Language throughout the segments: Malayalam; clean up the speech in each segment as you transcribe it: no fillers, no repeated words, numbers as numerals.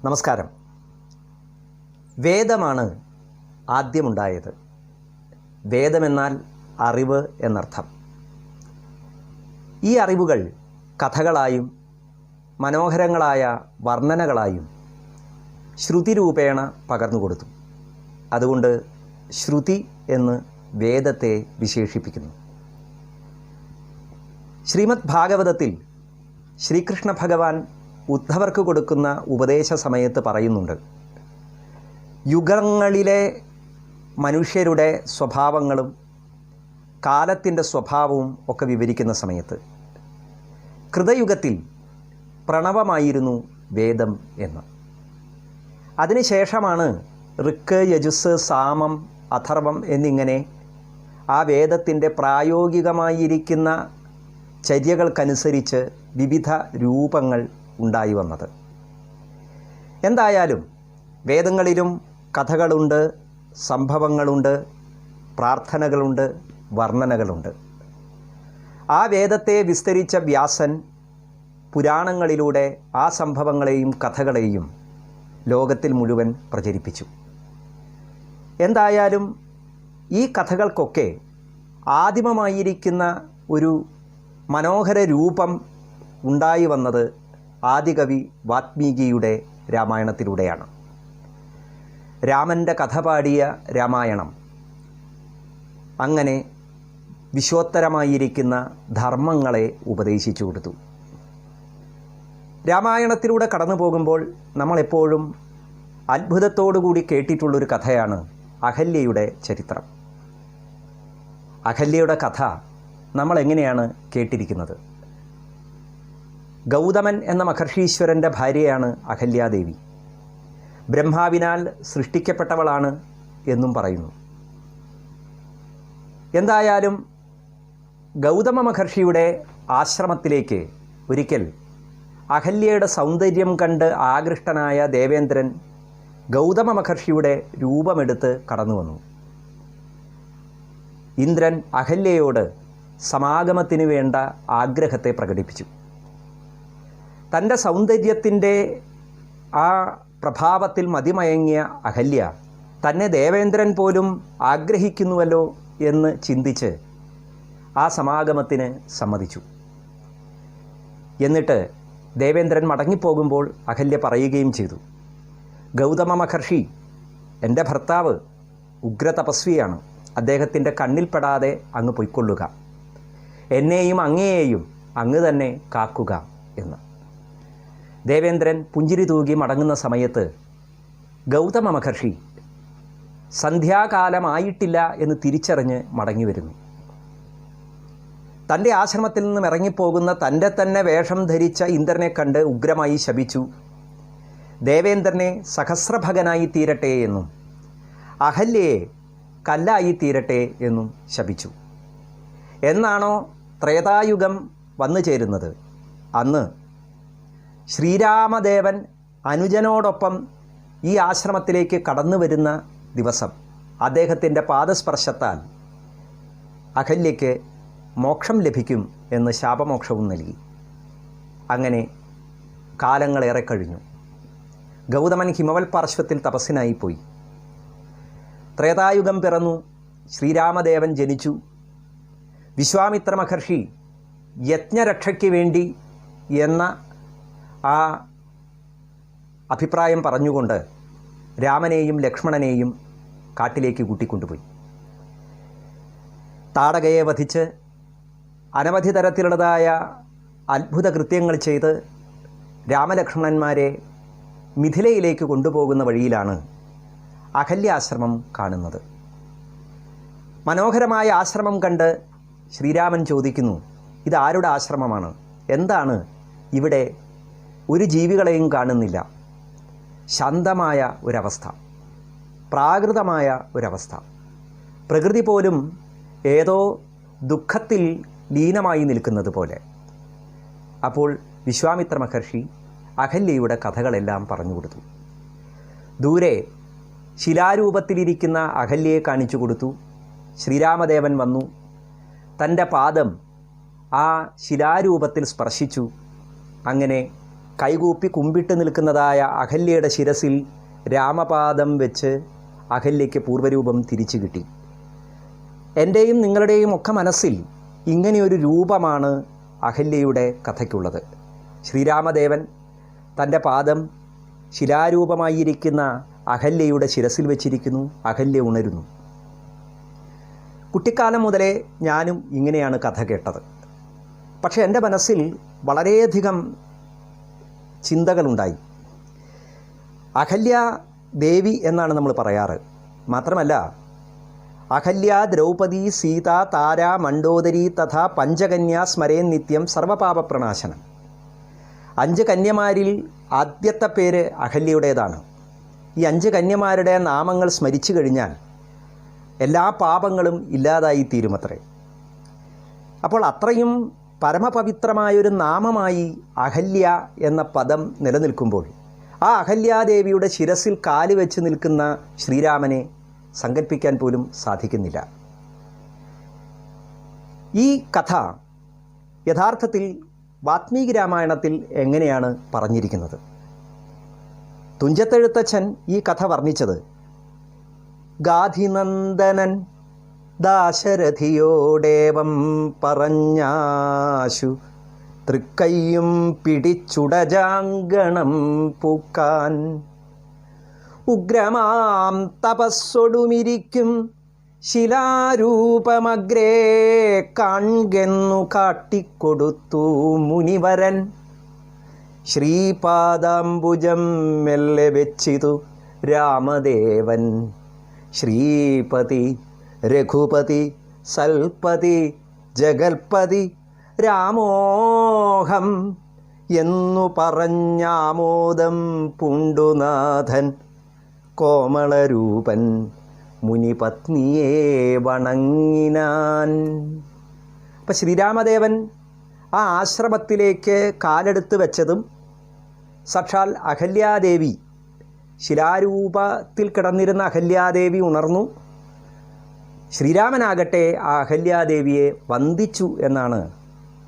നമസ്കാരം. വേദമാണ് ആദ്യമുണ്ടായത്. വേദമെന്നാൽ അറിവ് എന്നർത്ഥം. ഈ അറിവുകൾ കഥകളായും മനോഹരങ്ങളായ വർണ്ണനകളായും ശ്രുതിരൂപേണ പകർന്നുകൊടുത്തു. അതുകൊണ്ട് ശ്രുതി എന്ന് വേദത്തെ വിശേഷിപ്പിക്കുന്നു. ശ്രീമദ് ഭാഗവതത്തിൽ ശ്രീകൃഷ്ണ ഭഗവാൻ ഉദ്ധവർക്ക് കൊടുക്കുന്ന ഉപദേശ സമയത്ത് പറയുന്നുണ്ട്, യുഗങ്ങളിലെ മനുഷ്യരുടെ സ്വഭാവങ്ങളും കാലത്തിൻ്റെ സ്വഭാവവും ഒക്കെ വിവരിക്കുന്ന സമയത്ത് കൃതയുഗത്തിൽ പ്രണവമായിരുന്നു വേദം എന്ന്. അതിനുശേഷമാണ് ഋക്ക്, യജുസ്, സാമം, അഥർവം എന്നിങ്ങനെ ആ വേദത്തിൻ്റെ പ്രായോഗികമായിരിക്കുന്ന ചര്യകൾക്കനുസരിച്ച് വിവിധ രൂപങ്ങൾ ഉണ്ടായി വന്നത്. എന്തായാലും വേദങ്ങളിലും കഥകളുണ്ട്, സംഭവങ്ങളുണ്ട്, പ്രാർത്ഥനകളുണ്ട്, വർണ്ണനകളുണ്ട്. ആ വേദത്തെ വിസ്തരിച്ച വ്യാസൻ പുരാണങ്ങളിലൂടെ ആ സംഭവങ്ങളെയും കഥകളെയും ലോകത്തിൽ മുഴുവൻ പ്രചരിപ്പിച്ചു. എന്തായാലും ഈ കഥകൾക്കൊക്കെ ആദിമമായിരിക്കുന്ന ഒരു മനോഹര രൂപം ഉണ്ടായി വന്നത് ആദികവി വാത്മീകിയുടെ രാമായണത്തിലൂടെയാണ്. രാമൻ്റെ കഥ പാടിയ രാമായണം അങ്ങനെ വിശ്വോത്തരമായിരിക്കുന്ന ധർമ്മങ്ങളെ ഉപദേശിച്ചു കൊടുത്തു. രാമായണത്തിലൂടെ കടന്നു പോകുമ്പോൾ നമ്മളെപ്പോഴും അത്ഭുതത്തോടുകൂടി കേട്ടിട്ടുള്ളൊരു കഥയാണ് അഹല്യയുടെ ചരിത്രം. അഹല്യയുടെ കഥ നമ്മളെങ്ങനെയാണ് കേട്ടിരിക്കുന്നത്? ഗൗതമൻ എന്ന മഹർഷീശ്വരൻ്റെ ഭാര്യയാണ് അഹല്യാദേവി. ബ്രഹ്മാവിനാൽ സൃഷ്ടിക്കപ്പെട്ടവളാണ് എന്നും പറയുന്നു. എന്തായാലും ഗൗതമ മഹർഷിയുടെ ആശ്രമത്തിലേക്ക് ഒരിക്കൽ അഹല്യയുടെ സൗന്ദര്യം കണ്ട് ആകൃഷ്ടനായ ദേവേന്ദ്രൻ ഗൗതമ മഹർഷിയുടെ രൂപമെടുത്ത് കടന്നു വന്നു. ഇന്ദ്രൻ അഹല്യയോട് സമാഗമത്തിന് വേണ്ട ആഗ്രഹത്തെ പ്രകടിപ്പിച്ചു. തൻ്റെ സൗന്ദര്യത്തിൻ്റെ ആ പ്രഭാവത്തിൽ മതിമയങ്ങിയ അഹല്യ തന്നെ ദേവേന്ദ്രൻ പോലും ആഗ്രഹിക്കുന്നുവല്ലോ എന്ന് ചിന്തിച്ച് ആ സമാഗമത്തിന് സമ്മതിച്ചു. എന്നിട്ട് ദേവേന്ദ്രൻ മടങ്ങിപ്പോകുമ്പോൾ അഹല്യ പറയുകയും ചെയ്തു, ഗൗതമ മഹർഷി എൻ്റെ ഭർത്താവ് ഉഗ്രതപസ്വിയാണ്, അദ്ദേഹത്തിൻ്റെ കണ്ണിൽപ്പെടാതെ അങ്ങ് പൊയ്ക്കൊള്ളുക, എന്നെയും അങ്ങയെയും അങ്ങ് തന്നെ കാക്കുക എന്ന്. ദേവേന്ദ്രൻ പുഞ്ചിരി തൂകി മടങ്ങുന്ന സമയത്ത് ഗൗതമ മഹർഷി സന്ധ്യാകാലമായിട്ടില്ല എന്ന് തിരിച്ചറിഞ്ഞ് മടങ്ങി വരുന്നു. തൻ്റെ ആശ്രമത്തിൽ നിന്നും ഇറങ്ങിപ്പോകുന്ന തൻ്റെ തന്നെ വേഷം ധരിച്ച ഇന്ദ്രനെ കണ്ട് ഉഗ്രമായി ശപിച്ചു. ദേവേന്ദ്രനെ സഹസ്രഭകനായി തീരട്ടെ എന്നും അഹല്യയെ കല്ലായി തീരട്ടെ എന്നും ശപിച്ചു. എന്നാണോ ത്രേതായുഗം വന്നു ചേരുന്നത്, അന്ന് ശ്രീരാമദേവൻ അനുജനോടൊപ്പം ഈ ആശ്രമത്തിലേക്ക് കടന്നു വരുന്ന ദിവസം അദ്ദേഹത്തിൻ്റെ പാദസ്പർശത്താൽ അഹല്യയ്ക്ക് മോക്ഷം ലഭിക്കും എന്ന് ശാപമോക്ഷവും നൽകി. അങ്ങനെ കാലങ്ങളേറെ കഴിഞ്ഞു. ഗൗതമൻ ഹിമവൽ പാർശ്വത്തിൽ തപസ്സിനായിപ്പോയി. ത്രേതായുഗം പിറന്നു. ശ്രീരാമദേവൻ ജനിച്ചു. വിശ്വാമിത്ര മഹർഷി യജ്ഞരക്ഷയ്ക്ക് വേണ്ടി എന്ന ആ അഭിപ്രായം പറഞ്ഞുകൊണ്ട് രാമനെയും ലക്ഷ്മണനെയും കാട്ടിലേക്ക് കൂട്ടിക്കൊണ്ടുപോയി. താടകയെ വധിച്ച് അനവധി തരത്തിലുള്ളതായ അത്ഭുത കൃത്യങ്ങൾ ചെയ്ത് രാമലക്ഷ്മണന്മാരെ മിഥിലയിലേക്ക് കൊണ്ടുപോകുന്ന വഴിയിലാണ് അഹല്യാശ്രമം കാണുന്നത്. മനോഹരമായ ആശ്രമം കണ്ട് ശ്രീരാമൻ ചോദിക്കുന്നു, ഇതാരുടെ ആശ്രമമാണ്? എന്താണ് ഇവിടെ ഒരു ജീവികളെയും കാണുന്നില്ല? ശാന്തമായ ഒരവസ്ഥ, പ്രാകൃതമായ ഒരവസ്ഥ, പ്രകൃതി പോലും ഏതോ ദുഃഖത്തിൽ ലീനമായി നിൽക്കുന്നത് പോലെ. അപ്പോൾ വിശ്വാമിത്ര മഹർഷി അഹല്യയുടെ കഥകളെല്ലാം പറഞ്ഞു കൊടുത്തു. ദൂരെ ശിലാരൂപത്തിലിരിക്കുന്ന അഹല്യയെ കാണിച്ചു കൊടുത്തു. ശ്രീരാമദേവൻ വന്നു. തൻ്റെ പാദം ആ ശിലാരൂപത്തിൽ സ്പർശിച്ചു. അങ്ങനെ കൈകൂപ്പി കുമ്പിട്ട് നിൽക്കുന്നതായ അഹല്യയുടെ ശിരസിൽ രാമപാദം വെച്ച് അഹല്യയ്ക്ക് പൂർവ്വരൂപം തിരിച്ചു കിട്ടി. എൻ്റെയും നിങ്ങളുടെയും ഒക്കെ മനസ്സിൽ ഇങ്ങനെയൊരു രൂപമാണ് അഹല്യയുടെ കഥയ്ക്കുള്ളത്. ശ്രീരാമദേവൻ തൻ്റെ പാദം ശിലാരൂപമായിരിക്കുന്ന അഹല്യയുടെ ശിരസിൽ വെച്ചിരിക്കുന്നു. അഹല്യ ഉണരുന്നു. കുട്ടിക്കാലം മുതലേ ഞാനും ഇങ്ങനെയാണ് കഥ കേട്ടത്. പക്ഷേ എൻ്റെ മനസ്സിൽ വളരെയധികം ചിന്തകളുണ്ടായി. അഹല്യ ദേവി എന്നാണ് നമ്മൾ പറയാറ്. മാത്രമല്ല, അഹല്യ, ദ്രൗപദി, സീത, താര, മണ്ഡോദരി തഥാ പഞ്ചകന്യാ സ്മരേൻ നിത്യം സർവപാപപ്രണാശനം. 5 കന്യമാരിൽ ആദ്യത്തെ പേര് അഹല്യയുടേതാണ്. ഈ 5 കന്യമാരുടെ നാമങ്ങൾ സ്മരിച്ചു കഴിഞ്ഞാൽ എല്ലാ പാപങ്ങളും ഇല്ലാതായി തീരുമത്രേ. അപ്പോൾ അത്രയും പരമപവിത്രമായൊരു നാമമായി അഹല്യ എന്ന പദം നിലനിൽക്കുമ്പോൾ ആ അഹല്യാദേവിയുടെ ശിരസിൽ കാല് വെച്ച് നിൽക്കുന്ന ശ്രീരാമനെ സങ്കല്പിക്കാൻ പോലും സാധിക്കുന്നില്ല. ഈ കഥ യഥാർത്ഥത്തിൽ വാത്മീകി രാമായണത്തിൽ എങ്ങനെയാണ് പറഞ്ഞിരിക്കുന്നത്? തുഞ്ചത്തെഴുത്തച്ഛൻ ഈ കഥ വർണ്ണിച്ചത് ഗാധിനന്ദനൻ ദാശരഥിയോടേവം പറഞ്ഞാശു തൃക്കയ്യും പിടിച്ചുടജാങ്കണം പൂക്കാൻ ഉഗ്രമാം തപസ്സൊടുമിരിക്കും ശിലാരൂപമഗ്രേ കാൺകെന്നു കാട്ടിക്കൊടുത്തു മുനിവരൻ ശ്രീപാദാംബുജം മെല്ലെ വെച്ചിതു രാമദേവൻ ശ്രീപതി രഘുപതി സൽപതി ജഗൽപതി രാമോഹം എന്നു പറഞ്ഞാമോദം പൂണ്ടുനാഥൻ കോമളരൂപൻ മുനിപത്നിയെ വണങ്ങിനാൻ. അപ്പം ശ്രീരാമദേവൻ ആ ആശ്രമത്തിലേക്ക് കാലെടുത്ത് വെച്ചതും സാക്ഷാൽ അഹല്യാദേവി, ശിലാരൂപത്തിൽ കിടന്നിരുന്ന അഹല്യാദേവി ഉണർന്നു. ശ്രീരാമനാകട്ടെ ആ അഹല്യാദേവിയെ വന്ദിച്ചു എന്നാണ്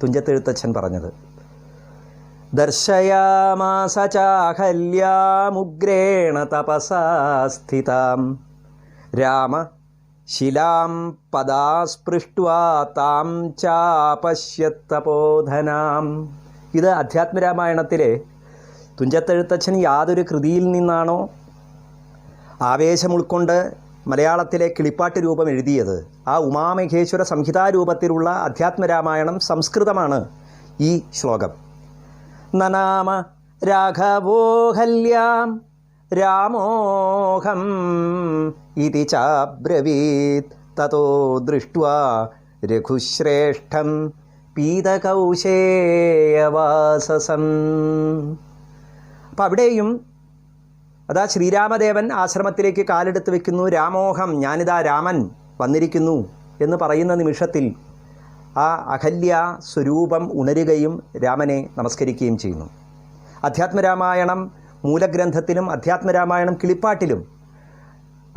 തുഞ്ചത്തെഴുത്തച്ഛൻ പറഞ്ഞത്. ദർശയാമാസ ചാഹല്യാമുഗ്രേണ തപസാ സ്ഥിതാം രാമ ശിലാം പദാസ്പൃഷ്ട്വാ താം ചാപശ്യത്തപോധനാം. ഇത് അധ്യാത്മരാമായണത്തിലെ തുഞ്ചത്തെഴുത്തച്ഛൻ യാതൊരു കൃതിയിൽ നിന്നാണോ ആവേശം ഉൾക്കൊണ്ട് മലയാളത്തിലെ കിളിപ്പാട്ട് രൂപം എഴുതിയത്, ആ ഉമാമഹേശ്വര സംഹിതാരൂപത്തിലുള്ള അധ്യാത്മരാമായണം സംസ്കൃതമാണ് ഈ ശ്ലോകം. നനാമ രാഘവോഹല്യാം രാമോഹം ഇതി ചാബ്രവീത് തതോ ദൃഷ്ട്വാ രഘുശ്രേഷ്ഠം പീതകൗശേയവാസസം. അപ്പം അവിടെയും അതാ ശ്രീരാമദേവൻ ആശ്രമത്തിലേക്ക് കാലെടുത്ത് വയ്ക്കുന്നു. രാമോഹം, ഞാനിതാ രാമൻ വന്നിരിക്കുന്നു എന്ന് പറയുന്ന നിമിഷത്തിൽ ആ അഹല്യ സ്വരൂപം ഉണരുകയും രാമനെ നമസ്കരിക്കുകയും ചെയ്യുന്നു. അധ്യാത്മരാമായണം മൂലഗ്രന്ഥത്തിലും അധ്യാത്മരാമായണം കിളിപ്പാട്ടിലും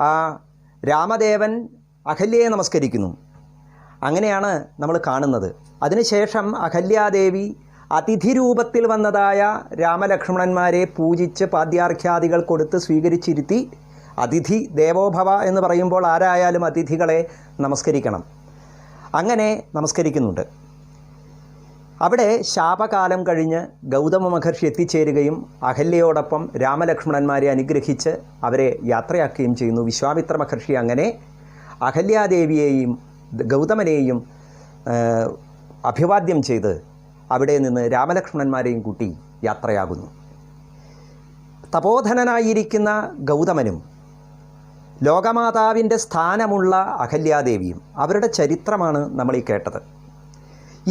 ആ രാമദേവൻ അഹല്യയെ നമസ്കരിക്കുന്നു. അങ്ങനെയാണ് നമ്മൾ കാണുന്നത്. അതിനുശേഷം അഹല്യാദേവി അതിഥി രൂപത്തിൽ വന്നതായ രാമലക്ഷ്മണന്മാരെ പൂജിച്ച് പാദ്യാർഘ്യാദികൾ കൊടുത്ത് സ്വീകരിച്ചിരുത്തി. അതിഥി ദേവോഭവ എന്ന് പറയുമ്പോൾ ആരായാലും അതിഥികളെ നമസ്കരിക്കണം. അങ്ങനെ നമസ്കരിക്കുന്നുണ്ട്. അവിടെ ശാപകാലം കഴിഞ്ഞ് ഗൗതമ മഹർഷി എത്തിച്ചേരുകയും അഹല്യയോടൊപ്പം രാമലക്ഷ്മണന്മാരെ അനുഗ്രഹിച്ച് അവരെ യാത്രയാക്കുകയും ചെയ്യുന്നു. വിശ്വാമിത്ര മഹർഷി അങ്ങനെ അഹല്യാദേവിയെയും ഗൗതമനെയും അഭിവാദ്യം ചെയ്ത് അവിടെ നിന്ന് രാമലക്ഷ്മണന്മാരെയും കൂട്ടി യാത്രയാകുന്നു. തപോധനനായിരിക്കുന്ന ഗൗതമനും ലോകമാതാവിൻ്റെ സ്ഥാനമുള്ള അഹല്യാദേവിയും അവരുടെ ചരിത്രമാണ് നമ്മൾ ഈ കേട്ടത്.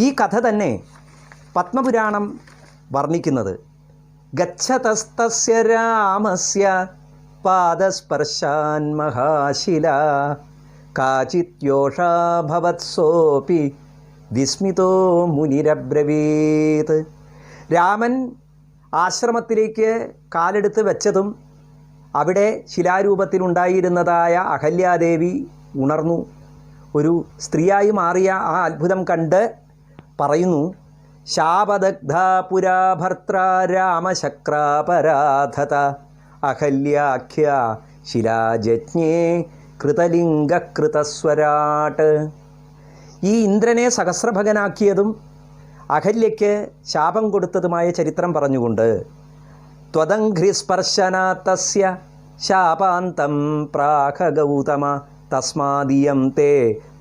ഈ കഥ തന്നെ പത്മപുരാണം വർണ്ണിക്കുന്നത് ഗച്ഛതസ്തസ്യ രാമസ്യ പാദസ്പർശാൻ മഹാശില കാചിത്യോഷാ ഭവത്സോപി വിസ്മിതോ മുനിരബ്രവീത്. രാമൻ ആശ്രമത്തിലേക്ക് കാലെടുത്ത് വെച്ചതും അവിടെ ശിലാരൂപത്തിലുണ്ടായിരുന്നതായ അഹല്യാദേവി ഉണർന്നു. ഒരു സ്ത്രീയായി മാറിയ ആ അത്ഭുതം കണ്ട് പറയുന്നു, ശാപദഗ്ധ പുരാ ഭർത്ര രാമശക്രാപരാധത അഹല്യാഖ്യ ശിലാജജ്ഞേ കൃതലിംഗകൃതസ്വരാട്ട്. ഈ ഇന്ദ്രനെ സഹസ്രഭകനാക്കിയതും അഹല്യയ്ക്ക് ശാപം കൊടുത്തതുമായ ചരിത്രം പറഞ്ഞുകൊണ്ട് ത്വദംഘ്രിസ്പർശനാത്തസ്യ ശാപാന്തം പ്രാഹ ഗൗതമ തസ്മാദിയം തേ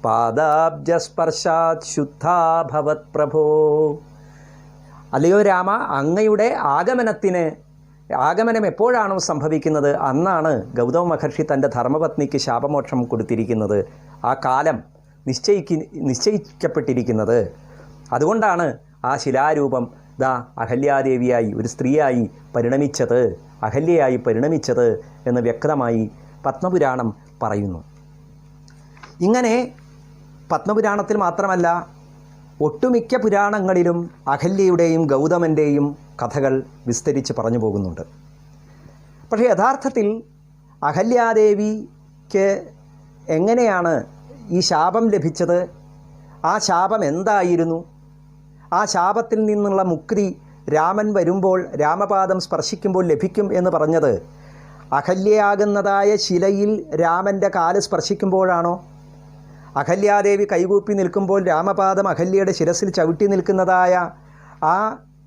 പാദാബ്ജസ്പർശാത് ശുദ്ധാഭവത് പ്രഭോ. അല്ലയോ രാമ, അങ്ങയുടെ ആഗമനം എപ്പോഴാണോ സംഭവിക്കുന്നത് അന്നാണ് ഗൗതമ മഹർഷി തൻ്റെ ധർമ്മപത്നിക്ക് ശാപമോക്ഷം കൊടുത്തിരിക്കുന്നത്. ആ കാലം നിശ്ചയിക്കപ്പെട്ടിരിക്കുന്നത്. അതുകൊണ്ടാണ് ആ ശിലാരൂപം അഹല്യാദേവിയായി ഒരു സ്ത്രീയായി പരിണമിച്ചത്, അഹല്യയായി പരിണമിച്ചത് എന്ന് വ്യക്തമായി പത്മപുരാണം പറയുന്നു. ഇങ്ങനെ പത്മപുരാണത്തിൽ മാത്രമല്ല, ഒട്ടുമിക്ക പുരാണങ്ങളിലും അഹല്യയുടെയും ഗൗതമൻ്റെയും കഥകൾ വിസ്തരിച്ച് പറഞ്ഞു പോകുന്നുണ്ട്. പക്ഷേ യഥാർത്ഥത്തിൽ അഹല്യാദേവിക്ക് എങ്ങനെയാണ് ഈ ശാപം ലഭിച്ചത്? ആ ശാപം എന്തായിരുന്നു? ആ ശാപത്തിൽ നിന്നുള്ള മുക്തി രാമൻ വരുമ്പോൾ, രാമപാദം സ്പർശിക്കുമ്പോൾ ലഭിക്കും എന്ന് പറഞ്ഞത് അഹല്യയാകുന്നതായ ശിലയിൽ രാമൻ്റെ കാല് സ്പർശിക്കുമ്പോഴാണോ? അഹല്യാദേവി കൈകൂപ്പി നിൽക്കുമ്പോൾ രാമപാദം അഹല്യയുടെ ശിരസിൽ ചവിട്ടി നിൽക്കുന്നതായ ആ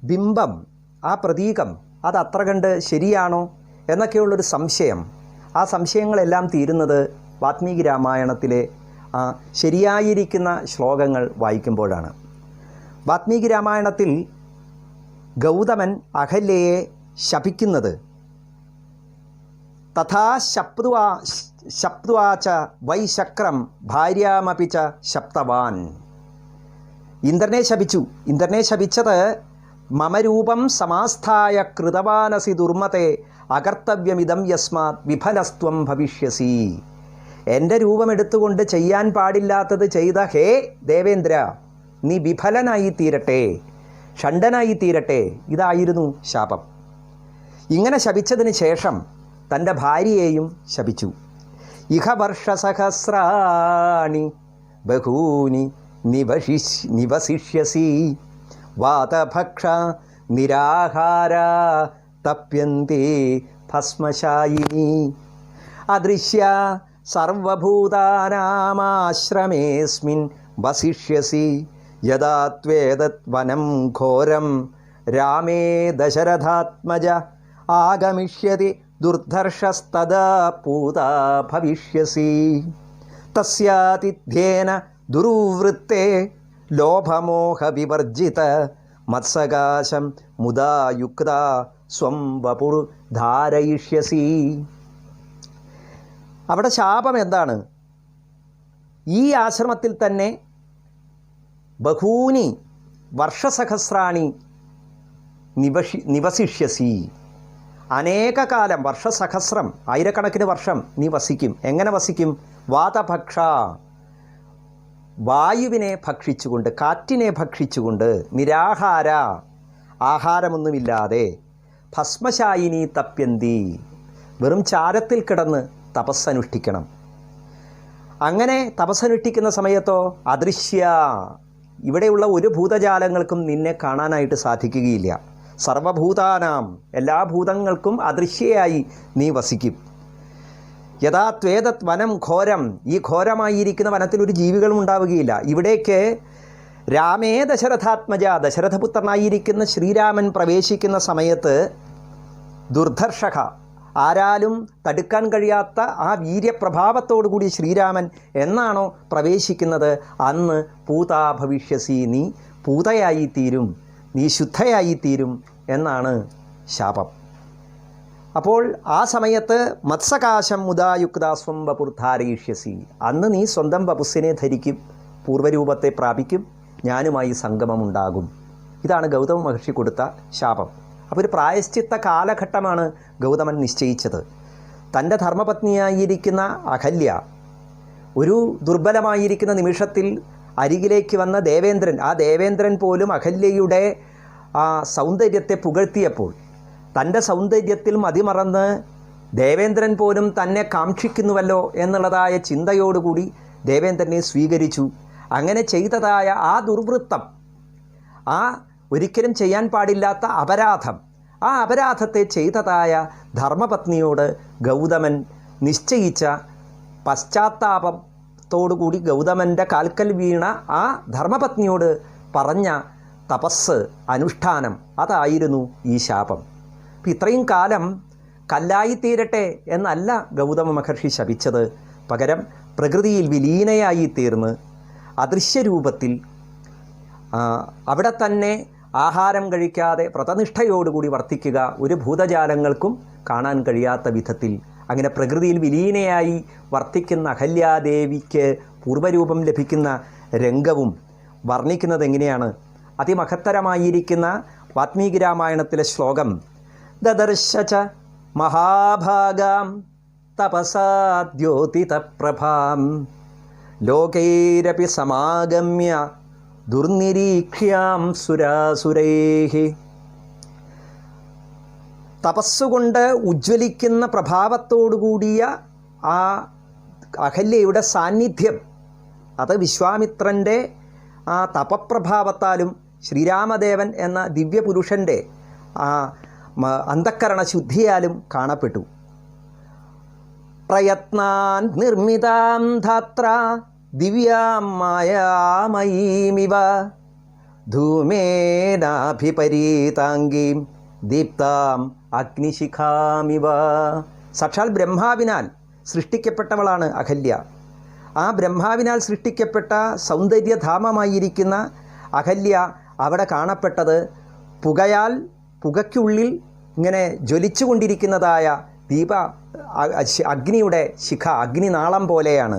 ബിംബം, ആ പ്രതീകം, അത് അത്ര കണ്ട് ശരിയാണോ എന്നൊക്കെയുള്ളൊരു സംശയം. ആ സംശയങ്ങളെല്ലാം തീരുന്നത് വാത്മീകി രാമായണത്തിലെ ആ ശരിയായിരിക്കുന്ന ശ്ലോകങ്ങൾ വായിക്കുമ്പോഴാണ്. വാത്മീകി രാമായണത്തിൽ ഗൗതമൻ അഹല്യയെ ശപിക്കുന്നത് തഥാ ശപ്ത്വാച വൈ ശക്രം ഭാര്യാമപി ച ശപ്തവാൻ. ഇന്ദ്രനെ ശപിച്ചു. ഇന്ദ്രനെ ശപിച്ചത് മമരൂപം സമാസ്ഥായ കൃതവാനസി ദുർമതേ അകർത്തവ്യമിതം യസ്മാത് വിഫലസ്ത്വം ഭവിഷ്യസി. എൻ്റെ രൂപമെടുത്തുകൊണ്ട് ചെയ്യാൻ പാടില്ലാത്തത് ചെയ്ത ഹേ ദേവേന്ദ്ര, നീ വിഫലനായി തീരട്ടെ, ഷണ്ഡനായി തീരട്ടെ. ഇതായിരുന്നു ശാപം. ഇങ്ങനെ ശപിച്ചതിന് ശേഷം തൻ്റെ ഭാര്യയെയും ശപിച്ചു. ഇഹ വർഷസഹസ്രാണി ബഹൂനി നിവസിഷ്യസി വാതഭക്ഷ നിരാഹാര തപ്യന്തി ഭസ്മശായിനി അദൃശ്യ സർവഭൂതാനാമാശ്രമേസ്മിൻ വസിഷ്യസി യദാ ത്വേതത് വനം ഘോരം രാമേ ദശരഥാത്മജ ആഗമിഷ്യതി ദുർധർഷസ്തദാ പൂതാ ഭവിഷ്യസി തസ്യാതിഥ്യേന ദുർവൃത്തേ ലോഭമോഹവിവർജിത മത്സകാശം മുദാ യുക്ത സ്വം വപുർ ധാരയിഷ്യസി. അവിടെ ശാപം എന്താണ്? ഈ ആശ്രമത്തിൽ തന്നെ ബഹൂനി വർഷസഹസ്രാണി നിവസിഷ്യസി. അനേക കാലം, വർഷസഹസ്രം, ആയിരക്കണക്കിന് വർഷം നീ വസിക്കും. എങ്ങനെ വസിക്കും? വാതഭക്ഷ, വായുവിനെ ഭക്ഷിച്ചുകൊണ്ട്, കാറ്റിനെ ഭക്ഷിച്ചുകൊണ്ട്, നിരാഹാര, ആഹാരമൊന്നുമില്ലാതെ, ഭസ്മശായിനി തപ്യന്തി, വെറും ചാരത്തിൽ കിടന്ന് തപസ്സനുഷ്ഠിക്കണം. അങ്ങനെ തപസ്സനുഷ്ഠിക്കുന്ന സമയത്തോ അദൃശ്യ, ഇവിടെയുള്ള ഒരു ഭൂതജാലങ്ങൾക്കും നിന്നെ കാണാനായിട്ട് സാധിക്കുകയില്ല. സർവഭൂതാനാം, എല്ലാ ഭൂതങ്ങൾക്കും അദൃശ്യയായി നീ വസിക്കും. യഥാ ത്വേതത് വനം ഘോരം, ഈ ഘോരമായിരിക്കുന്ന വനത്തിൽ ഒരു ജീവികളും ഉണ്ടാവുകയില്ല. ഇവിടേക്ക് രാമേ ദശരഥാത്മജ, ദശരഥപുത്രനായിരിക്കുന്ന ശ്രീരാമൻ പ്രവേശിക്കുന്ന സമയത്ത് ദുർധർഷക, ആരാലും തടുക്കാൻ കഴിയാത്ത ആ വീര്യപ്രഭാവത്തോടുകൂടി ശ്രീരാമൻ എന്നാണോ പ്രവേശിക്കുന്നത് അന്ന് പൂതാ ഭവിഷ്യസി, നീ പൂതയായിത്തീരും, നീ ശുദ്ധയായിത്തീരും എന്നാണ് ശാപം. അപ്പോൾ ആ സമയത്ത് മത്സകാശം മുദായുക്ത സ്വം വപുർധാരയിഷ്യസി, അന്ന് നീ സ്വന്തം വപുസ്സിനെ ധരിക്കും, പൂർവ്വരൂപത്തെ പ്രാപിക്കും, ഞാനുമായി സംഗമമുണ്ടാകും. ഇതാണ് ഗൗതമ മഹർഷി കൊടുത്ത ശാപം. അപ്പോൾ ഒരു പ്രായശ്ചിത്ത കാലഘട്ടമാണ് ഗൗതമൻ നിശ്ചയിച്ചത്. തൻ്റെ ധർമ്മപത്നിയായിരിക്കുന്ന അഹല്യ ഒരു ദുർബലമായിരിക്കുന്ന നിമിഷത്തിൽ അരികിലേക്ക് വന്ന ദേവേന്ദ്രൻ, ആ ദേവേന്ദ്രൻ പോലും അഹല്യയുടെ ആ സൗന്ദര്യത്തെ പുകഴ്ത്തിയപ്പോൾ തൻ്റെ സൗന്ദര്യത്തിൽ മതിമറന്ന് ദേവേന്ദ്രൻ പോലും തന്നെ കാക്ഷിക്കുന്നുവല്ലോ എന്നുള്ളതായ ചിന്തയോടുകൂടി ദേവേന്ദ്രനെ സ്വീകരിച്ചു. അങ്ങനെ ചെയ്തതായ ആ ദുർവൃത്തം, ആ ഒരിക്കലും ചെയ്യാൻ പാടില്ലാത്ത അപരാധം, ആ അപരാധത്തെ ചെയ്തതായ ധർമ്മപത്നിയോട് ഗൗതമൻ നിശ്ചയിച്ച പശ്ചാത്താപത്തോടുകൂടി ഗൗതമൻ്റെ കാൽക്കൽ വീണ ആ ധർമ്മപത്നിയോട് പറഞ്ഞ തപസ് അനുഷ്ഠാനം, അതായിരുന്നു ഈ ശാപം. അപ്പം ഇത്രയും കാലം കല്ലായിത്തീരട്ടെ എന്നല്ല ഗൗതമ മഹർഷി ശപിച്ചത്. പകരം പ്രകൃതിയിൽ വിലീനയായി തീർന്ന് അദൃശ്യരൂപത്തിൽ അവിടെ തന്നെ ആഹാരം കഴിക്കാതെ വ്രതനിഷ്ഠയോടുകൂടി വർത്തിക്കുക ഒരു ഭൂതജാലങ്ങൾക്കും കാണാൻ കഴിയാത്ത വിധത്തിൽ അങ്ങനെ പ്രകൃതിയിൽ വിലീനയായി വർത്തിക്കുന്ന അഹല്യാദേവിക്ക് പൂർവ്വരൂപം ലഭിക്കുന്ന രംഗവും വർണ്ണിക്കുന്നത് എങ്ങനെയാണ്? അതിമഹത്തരമായിരിക്കുന്ന വാത്മീകി രാമായണത്തിലെ ശ്ലോകം ദദർശച മഹാഭാഗാം തപസാ ദ്യോതിതപ്രഭാം ലോകൈരപി സമാഗമ്യ ദുർനിരീക്ഷ്യാം സുരാസുരൈഹി. തപസ്സുകൊണ്ട് ഉജ്ജ്വലിക്കുന്ന പ്രഭാവത്തോടുകൂടിയ ആ അഹല്യയുടെ സാന്നിധ്യം, അത് വിശ്വാമിത്രൻ്റെ ആ തപപ്രഭാവത്താലും ശ്രീരാമദേവൻ എന്ന ദിവ്യപുരുഷൻ്റെ ആ അന്ധക്കരണ ശുദ്ധിയാലും കാണപ്പെട്ടു. പ്രയത്നാൻ നിർമ്മിതാം ധാത്ര ദിവ്യാം മായാമയീമിവ ധൂമേനാഭിപരീതാംഗീം ദീപ്താം അഗ്നിശിഖാമിവ. സാക്ഷാൽ ബ്രഹ്മാവിനാൽ സൃഷ്ടിക്കപ്പെട്ടവളാണ് അഹല്യ. ആ ബ്രഹ്മാവിനാൽ സൃഷ്ടിക്കപ്പെട്ട സൗന്ദര്യധാമമായിരിക്കുന്ന അഹല്യ അവിടെ കാണപ്പെട്ടത് പുകയ്ക്കുള്ളിൽ ഇങ്ങനെ ജ്വലിച്ചു കൊണ്ടിരിക്കുന്നതായ അഗ്നിയുടെ ശിഖ, അഗ്നിനാളം പോലെയാണ്.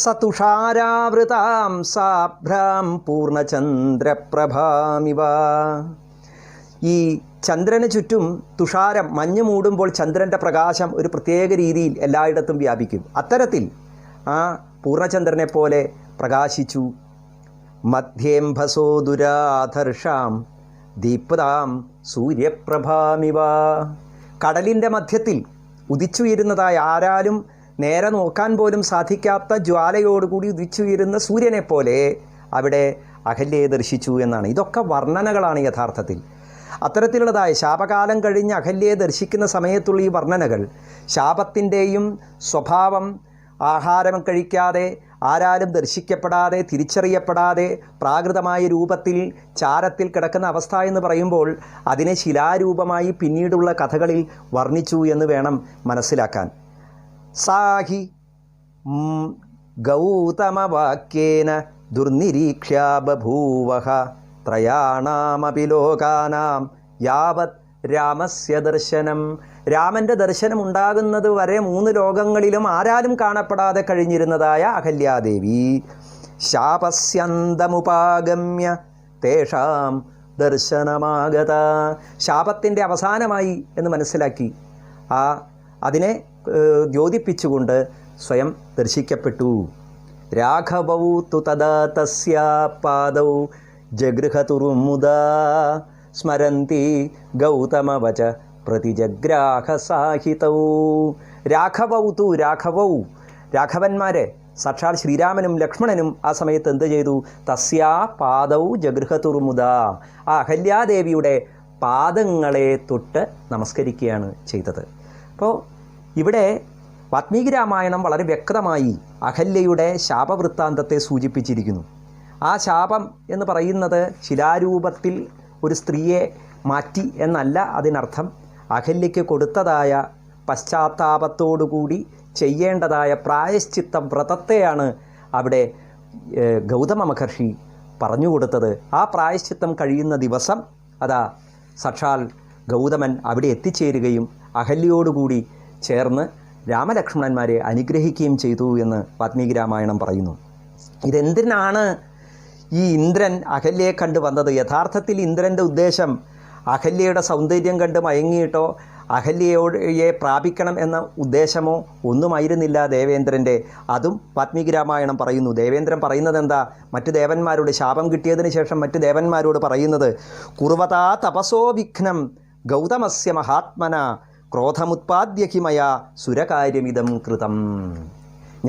സതുഷാരാവൃതാം സാഭ്രാം പൂർണ്ണചന്ദ്രപ്രഭാമിവ. ഈ ചന്ദ്രന് ചുറ്റും തുഷാരം, മഞ്ഞ് മൂടുമ്പോൾ ചന്ദ്രൻ്റെ പ്രകാശം ഒരു പ്രത്യേക രീതിയിൽ എല്ലായിടത്തും വ്യാപിക്കും. അത്തരത്തിൽ ആ പൂർണ്ണചന്ദ്രനെ പോലെ പ്രകാശിച്ചു. മധ്യേംഭസോ ദുരാധർഷാം ദീപ്താം സൂര്യപ്രഭാമിവ. കടലിൻ്റെ മധ്യത്തിൽ ഉദിച്ചുയരുന്നതായ, ആരാലും നേരെ നോക്കാൻ പോലും സാധിക്കാത്ത ജ്വാലയോടുകൂടി ഉദിച്ചുയരുന്ന സൂര്യനെപ്പോലെ അവിടെ അഹല്യയെ ദർശിച്ചു എന്നാണ്. ഇതൊക്കെ വർണ്ണനകളാണ് യഥാർത്ഥത്തിൽ. അത്തരത്തിലുള്ളതായ ശാപകാലം കഴിഞ്ഞ് അഹല്യയെ ദർശിക്കുന്ന സമയത്തുള്ള ഈ വർണ്ണനകൾ ശാപത്തിൻ്റെയും സ്വഭാവം, ആഹാരം കഴിക്കാതെ ആരാലും ദർശിക്കപ്പെടാതെ തിരിച്ചറിയപ്പെടാതെ പ്രാകൃതമായ രൂപത്തിൽ ചാരത്തിൽ കിടക്കുന്ന അവസ്ഥ എന്ന് പറയുമ്പോൾ അതിനെ ശിലാരൂപമായി പിന്നീടുള്ള കഥകളിൽ വർണ്ണിച്ചു എന്ന് വേണം മനസ്സിലാക്കാൻ. സാഹി ഗൗതമവാക്യേന ദുർനിരീക്ഷ്യാ ബഭൂവഃ ത്രയാണാമപി ലോകാനാം യാവത് രാമസ്യ ദർശനം. രാമൻ്റെ ദർശനം ഉണ്ടാകുന്നത് വരെ 3 ലോകങ്ങളിലും ആരാലും കാണപ്പെടാതെ കഴിഞ്ഞിരുന്നതായ അഹല്യാദേവി ശാപസ്യന്തമുപാഗമ്യ തേഷാം ദർശനമാഗത. ശാപത്തിൻ്റെ അവസാനമായി എന്ന് മനസ്സിലാക്കി അതിനെ ദ്യോതിപ്പിച്ചുകൊണ്ട് സ്വയം ദർശിക്കപ്പെട്ടു. രാഘവൗ തു തദാ തസ്യാ പാദൗ ജഗൃഹതുർമുദാ സ്മരന്തി ഗൗതമവച പ്രതിജഗ്രാഹസാഹിതൗ. രാഘവന്മാരെ സാക്ഷാൽ ശ്രീരാമനും ലക്ഷ്മണനും ആ സമയത്ത് എന്ത് ചെയ്തു? തസ്യാ പാദൗ ജഗൃഹതുർമുദ. ആ അഹല്യാദേവിയുടെ പാദങ്ങളെ തൊട്ട് നമസ്കരിക്കുകയാണ് ചെയ്തത്. അപ്പോൾ ഇവിടെ വാത്മീകി രാമായണം വളരെ വ്യക്തമായി അഹല്യയുടെ ശാപവൃത്താന്തത്തെ സൂചിപ്പിച്ചിരിക്കുന്നു. ആ ശാപം എന്ന് പറയുന്നത് ശിലാരൂപത്തിൽ ഒരു സ്ത്രീയെ മാറ്റി എന്നല്ല അതിനർത്ഥം. അഹല്യയ്ക്ക് കൊടുത്തതായ പശ്ചാത്താപത്തോടുകൂടി ചെയ്യേണ്ടതായ പ്രായശ്ചിത്ത വ്രതത്തെയാണ് അവിടെ ഗൗതമ മഹർഷി പറഞ്ഞു കൊടുത്തത്. ആ പ്രായശ്ചിത്തം കഴിയുന്ന ദിവസം അതാ സാക്ഷാൽ ഗൗതമൻ അവിടെ എത്തിച്ചേരുകയും അഹല്യയോടുകൂടി ചേർന്ന് രാമലക്ഷ്മണന്മാരെ അനുഗ്രഹിക്കുകയും ചെയ്തു എന്ന് വാത്മീകി രാമായണം പറയുന്നു. ഇതെന്തിനാണ് ഈ ഇന്ദ്രൻ അഹല്യയെ കണ്ടു വന്നത്? യഥാർത്ഥത്തിൽ ഇന്ദ്രൻ്റെ ഉദ്ദേശം അഹല്യയുടെ സൗന്ദര്യം കണ്ട് മയങ്ങിയിട്ടോ അഹല്യയെ പ്രാപിക്കണം എന്ന ഉദ്ദേശമോ ഒന്നുമായിരുന്നില്ല ദേവേന്ദ്രൻ്റെ. അതും വാത്മീകി രാമായണം പറയുന്നു. ദേവേന്ദ്രൻ പറയുന്നത് എന്താ? മറ്റ് ദേവന്മാരോട് ശാപം കിട്ടിയതിന് ശേഷം മറ്റ് ദേവന്മാരോട് പറയുന്നത് കുർവതാ തപസോ വിഘ്നം ഗൗതമസ്യ മഹാത്മന ക്രോധമുത്പാദ്യഹിമയ സുരകാര്യമിതം കൃതം.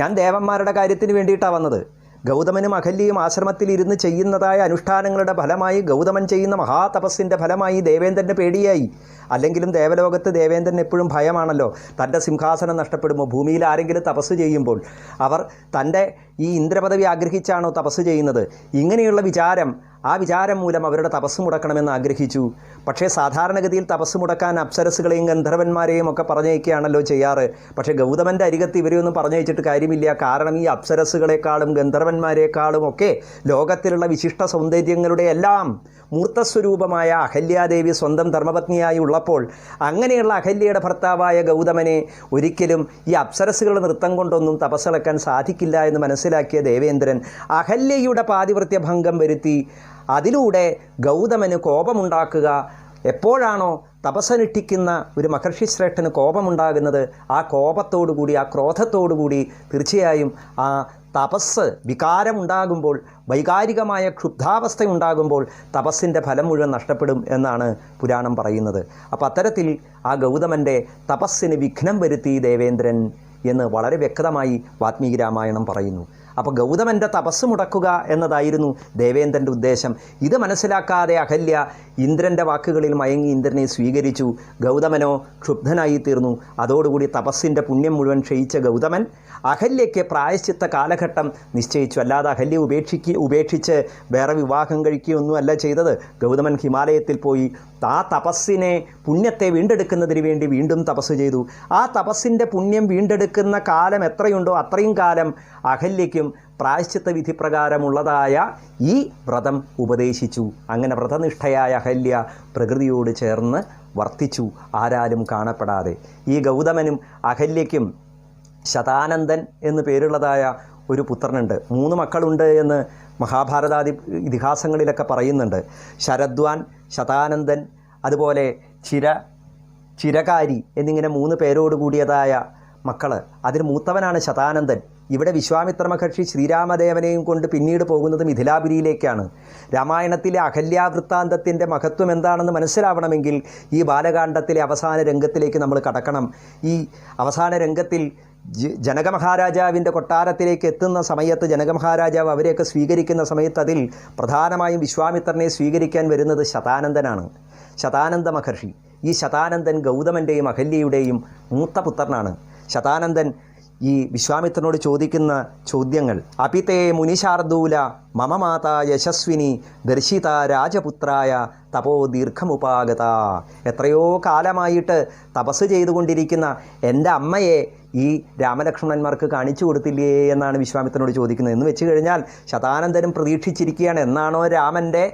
ഞാൻ ദേവന്മാരുടെ കാര്യത്തിന് വേണ്ടിയിട്ടാണ് വന്നത്. ഗൗതമനും അഹല്യയും ആശ്രമത്തിലിരുന്ന് ചെയ്യുന്നതായ അനുഷ്ഠാനങ്ങളുടെ ഫലമായി, ഗൗതമൻ ചെയ്യുന്ന മഹാതപസ്സിൻ്റെ ഫലമായി ദേവേന്ദ്രന് പേടിയായി. അല്ലെങ്കിലും ദേവലോകത്ത് ദേവേന്ദ്രൻ എപ്പോഴും ഭയമാണല്ലോ. തൻ്റെ സിംഹാസനം നഷ്ടപ്പെടുമ്പോൾ, ഭൂമിയിൽ ആരെങ്കിലും തപസ് ചെയ്യുമ്പോൾ അവർ തൻ്റെ ഈ ഇന്ദ്രപദവി ആഗ്രഹിച്ചാണോ തപസ് ചെയ്യുന്നത്? ഇങ്ങനെയുള്ള വിചാരം, ആ വിചാരം മൂലം അവരുടെ തപസ് മുടക്കണമെന്ന് ആഗ്രഹിച്ചു. പക്ഷേ സാധാരണഗതിയിൽ തപസ് മുടക്കാൻ അപ്സരസുകളെയും ഗന്ധർവന്മാരെയും ഒക്കെ പറഞ്ഞയക്കുകയാണല്ലോ ചെയ്യാറ്. പക്ഷേ ഗൗതമൻ്റെ അരികത്ത് ഇവരെയൊന്നും പറഞ്ഞയച്ചിട്ട് കാര്യമില്ല. കാരണം ഈ അപ്സരസുകളെക്കാളും ഗന്ധർവന്മാരെക്കാളും ഒക്കെ ലോകത്തിലുള്ള വിശിഷ്ട സൗന്ദര്യങ്ങളുടെ എല്ലാം മൂർത്തസ്വരൂപമായ അഹല്യാദേവി സ്വന്തം ധർമ്മപത്നിയായി ഉള്ളപ്പോൾ, അങ്ങനെയുള്ള അഹല്യയുടെ ഭർത്താവായ ഗൗതമനെ ഒരിക്കലും ഈ അപ്സരസുകളുടെ നൃത്തം കൊണ്ടൊന്നും തപസ്സിളക്കാൻ സാധിക്കില്ല എന്ന് മനസ്സിലാക്കിയ ദേവേന്ദ്രൻ അഹല്യയുടെ പാതിവൃത്യഭംഗം വരുത്തി അതിലൂടെ ഗൗതമന് കോപമുണ്ടാക്കുക. എപ്പോഴാണോ തപസ്സനുഷ്ഠിക്കുന്ന ഒരു മഹർഷി ശ്രേഷ്ഠന് കോപമുണ്ടാകുന്നത്, ആ കോപത്തോടുകൂടി, ആ ക്രോധത്തോടുകൂടി തീർച്ചയായും ആ തപസ് വികാരമുണ്ടാകുമ്പോൾ, വൈകാരികമായ ക്ഷുബ്ധാവസ്ഥ ഉണ്ടാകുമ്പോൾ തപസ്സിൻ്റെ ഫലം മുഴുവൻ നഷ്ടപ്പെടും എന്നാണ് പുരാണം പറയുന്നത്. അപ്പോൾ അത്തരത്തിൽ ആ ഗൗതമൻ്റെ തപസ്സിന് വിഘ്നം വരുത്തി ദേവേന്ദ്രൻ എന്ന് വളരെ വ്യക്തമായി വാൽമീകി രാമായണം പറയുന്നു. അപ്പോൾ ഗൗതമൻ്റെ തപസ് മുടക്കുക എന്നതായിരുന്നു ദേവേന്ദ്രൻ്റെ ഉദ്ദേശം. ഇത് മനസ്സിലാക്കാതെ അഹല്യ ഇന്ദ്രൻ്റെ വാക്കുകളിൽ മയങ്ങി ഇന്ദ്രനെ സ്വീകരിച്ചു. ഗൗതമനോ ക്ഷുബ്ധനായി തീർന്നു. അതോടുകൂടി തപസ്സിൻ്റെ പുണ്യം മുഴുവൻ ക്ഷയിച്ച ഗൗതമൻ അഹല്യയ്ക്ക് പ്രായശ്ചിത്ത കാലഘട്ടം നിശ്ചയിച്ചു. അല്ലാതെ അഹല്യ ഉപേക്ഷിച്ച് വേറെ വിവാഹം കഴിക്കുകയൊന്നുമല്ല ചെയ്തത്. ഗൗതമൻ ഹിമാലയത്തിൽ പോയി ആ തപസ്സിനെ, പുണ്യത്തെ വീണ്ടെടുക്കുന്നതിന് വേണ്ടി വീണ്ടും തപസ് ചെയ്തു. ആ തപസ്സിൻ്റെ പുണ്യം വീണ്ടെടുക്കുന്ന കാലം എത്രയുണ്ടോ അത്രയും കാലം അഹല്യയ്ക്കും പ്രായശ്ചിത്ത വിധി പ്രകാരമുള്ളതായ ഈ വ്രതം ഉപദേശിച്ചു. അങ്ങനെ വ്രതനിഷ്ഠയായ അഹല്യ പ്രകൃതിയോട് ചേർന്ന് വർത്തിച്ചു, ആരാലും കാണപ്പെടാതെ. ഈ ഗൗതമനും അഹല്യയ്ക്കും ശതാനന്ദൻ എന്ന് പേരുള്ളതായ ഒരു പുത്രനുണ്ട്. 3 മക്കളുണ്ട് എന്ന് മഹാഭാരതാദി ഇതിഹാസങ്ങളിലൊക്കെ പറയുന്നുണ്ട്. ശരദ്വാൻ, ശതാനന്ദൻ, അതുപോലെ ചിരകാരി എന്നിങ്ങനെ 3 പേരോട് കൂടിയതായ മക്കൾ. അതിൽ മൂത്തവനാണ് ശതാനന്ദൻ. ഇവിടെ വിശ്വാമിത്ര മഹർഷി ശ്രീരാമദേവനെയും കൊണ്ട് പിന്നീട് പോകുന്നത് മിഥിലാപുരിയിലേക്കാണ്. രാമായണത്തിലെ അഹല്യാവൃത്താന്തത്തിൻ്റെ മഹത്വം എന്താണെന്ന് മനസ്സിലാവണമെങ്കിൽ ഈ ബാലകാണ്ഡത്തിലെ അവസാന രംഗത്തിലേക്ക് നമ്മൾ കടക്കണം. ഈ അവസാന രംഗത്തിൽ ജനക മഹാരാജാവിൻ്റെ കൊട്ടാരത്തിലേക്ക് എത്തുന്ന സമയത്ത് ജനക മഹാരാജാവ് അവരെയൊക്കെ സ്വീകരിക്കുന്ന സമയത്ത് അതിൽ പ്രധാനമായും വിശ്വാമിത്രനെ സ്വീകരിക്കാൻ വരുന്നത് ശതാനന്ദനാണ്, ശതാനന്ദ മഹർഷി. ഈ ശതാനന്ദൻ ഗൗതമൻ്റെയും അഹല്യയുടെയും മൂത്ത പുത്രനാണ്. ശതാനന്ദൻ ഈ വിശ്വാമിത്രനോട് ചോദിക്കുന്ന ചോദ്യങ്ങൾ: അപിതേ മുനിശാർദൂല മമ മാത യശസ്വിനി ദർശിത രാജപുത്രായ തപോ ദീർഘമുപാഗത. എത്രയോ കാലമായിട്ട് തപസ് ചെയ്തുകൊണ്ടിരിക്കുന്ന എൻ്റെ അമ്മയെ ഈ രാമലക്ഷ്മണന്മാർക്ക് കാണിച്ചു കൊടുത്തില്ലേ എന്നാണ് വിശ്വാമിത്രനോട് ചോദിക്കുന്നത്. എന്ന് വെച്ച് കഴിഞ്ഞാൽ ശതാനന്ദനും പ്രതീക്ഷിച്ചിരിക്കുകയാണ് എന്നാണോ രാമൻ്റെ